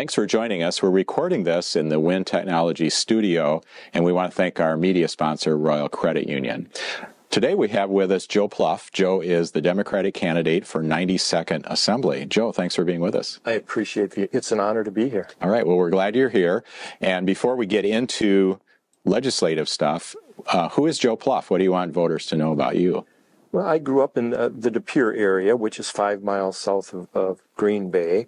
Thanks for joining us. We're recording this in the Wynn Technology studio, and we want to thank our media sponsor, Royal Credit Union. Today we have with us Joe Plouff. Joe is the Democratic candidate for 92nd Assembly. Joe, thanks for being with us. I appreciate it. It's an honor to be here. All right, well, we're glad you're here. And before we get into legislative stuff, who is Joe Plouff? What do you want voters to know about you? Well, I grew up in the De Pere area, which is 5 miles south of Green Bay.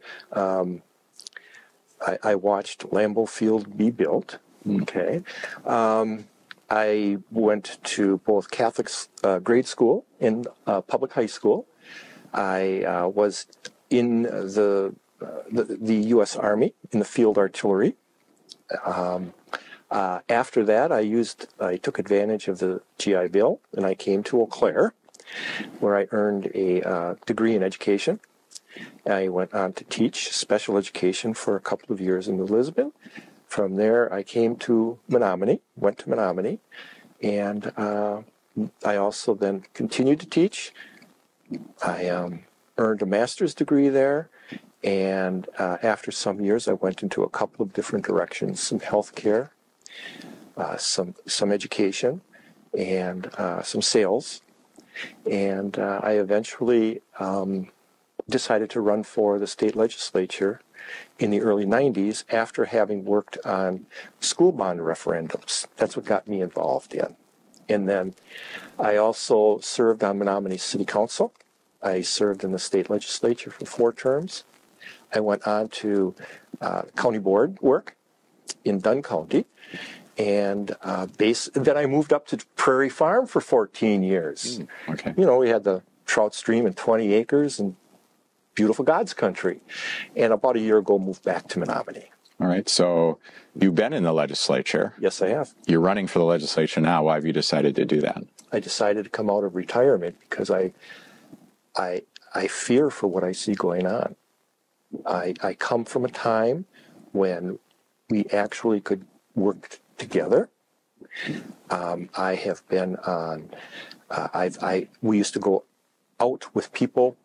I watched Lambeau Field be built. Okay. I went to both Catholic grade school and public high school. I was in the U.S. Army in the field artillery. After that, I took advantage of the GI Bill, and I came to Eau Claire, where I earned a degree in education. I went on to teach special education for a couple of years in Lisbon. From there, I came to Menominee, went to Menominee, and I also then continued to teach. I earned a master's degree there, and after some years, I went into a couple of different directions, some healthcare, some education, and some sales. And I eventually decided to run for the state legislature in the early 90s after having worked on school bond referendums. That's what got me involved in. And then I also served on Menominee City Council. I served in the state legislature for 4 terms. I went on to county board work in Dunn County. And then I moved up to Prairie Farm for 14 years. Okay. You know, we had the trout stream and 20 acres and beautiful God's country. And about a year ago, moved back to Menominee. All right, so you've been in the legislature. Yes, I have. You're running for the legislature now. Why have you decided to do that? I decided to come out of retirement because I fear for what I see going on. I come from a time when we actually could work together. I have been on, we used to go out with people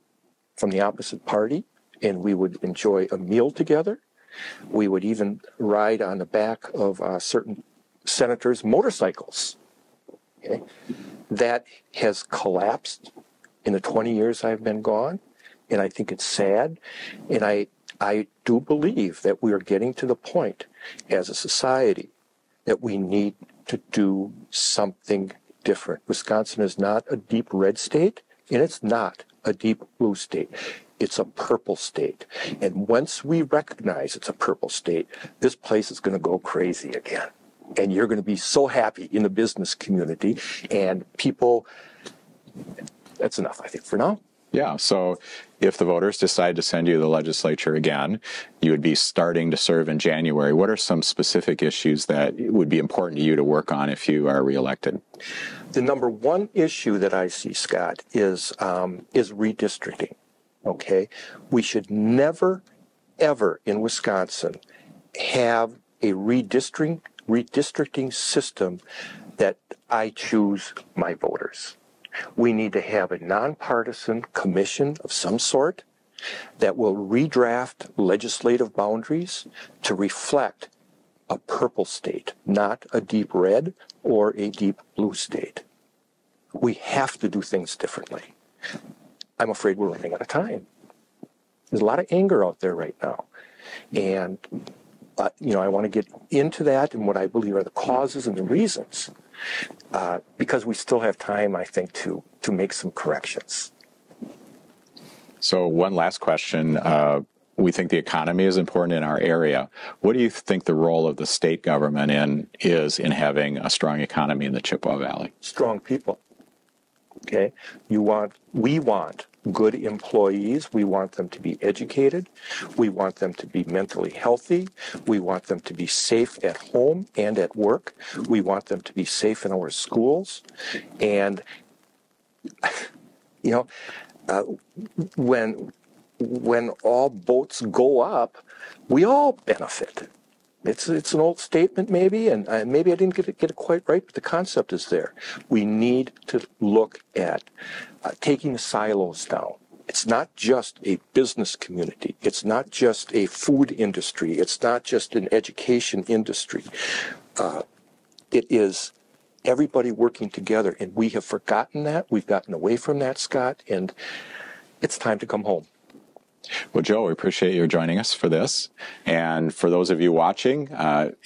from the opposite party, and we would enjoy a meal together. We would even ride on the back of certain senators' motorcycles. Okay? That has collapsed in the 20 years I've been gone, and I think it's sad. And I do believe that we are getting to the point as a society that we need to do something different. Wisconsin is not a deep red state, and it's not a deep blue state. It's a purple state. And once we recognize it's a purple state, this place is going to go crazy again. And you're going to be so happy in the business community. And people, that's enough, I think, for now. Yeah, so if the voters decide to send you to the legislature again, you would be starting to serve in January. What are some specific issues that would be important to you to work on if you are reelected? The number one issue that I see, Scott, is redistricting. Okay, we should never, ever in Wisconsin have a redistricting system that I choose my voters. We need to have a nonpartisan commission of some sort that will redraft legislative boundaries to reflect a purple state, not a deep red or a deep blue state. We have to do things differently. I'm afraid we're running out of time. There's a lot of anger out there right now. And, I want to get into that and what I believe are the causes and the reasons. Because we still have time, I think, to make some corrections. So one last question. We think the economy is important in our area. What do you think the role of the state government is in having a strong economy in the Chippewa Valley? Strong people. Okay? We want good employees. We want them to be educated. We want them to be mentally healthy. We want them to be safe at home and at work. We want them to be safe in our schools. And, when all boats go up, we all benefit. It's an old statement maybe, and maybe I didn't get it quite right, but the concept is there. We need to look at taking the silos down It's not just a business community. It's not just a food industry. It's not just an education industry. It is everybody working together, and we have forgotten that. We've gotten away from that, Scott, and it's time to come home. Well, Joe, we appreciate you joining us for this. And for those of you watching,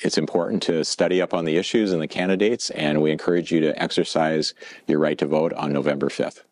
it's important to study up on the issues and the candidates, and we encourage you to exercise your right to vote on November 5th.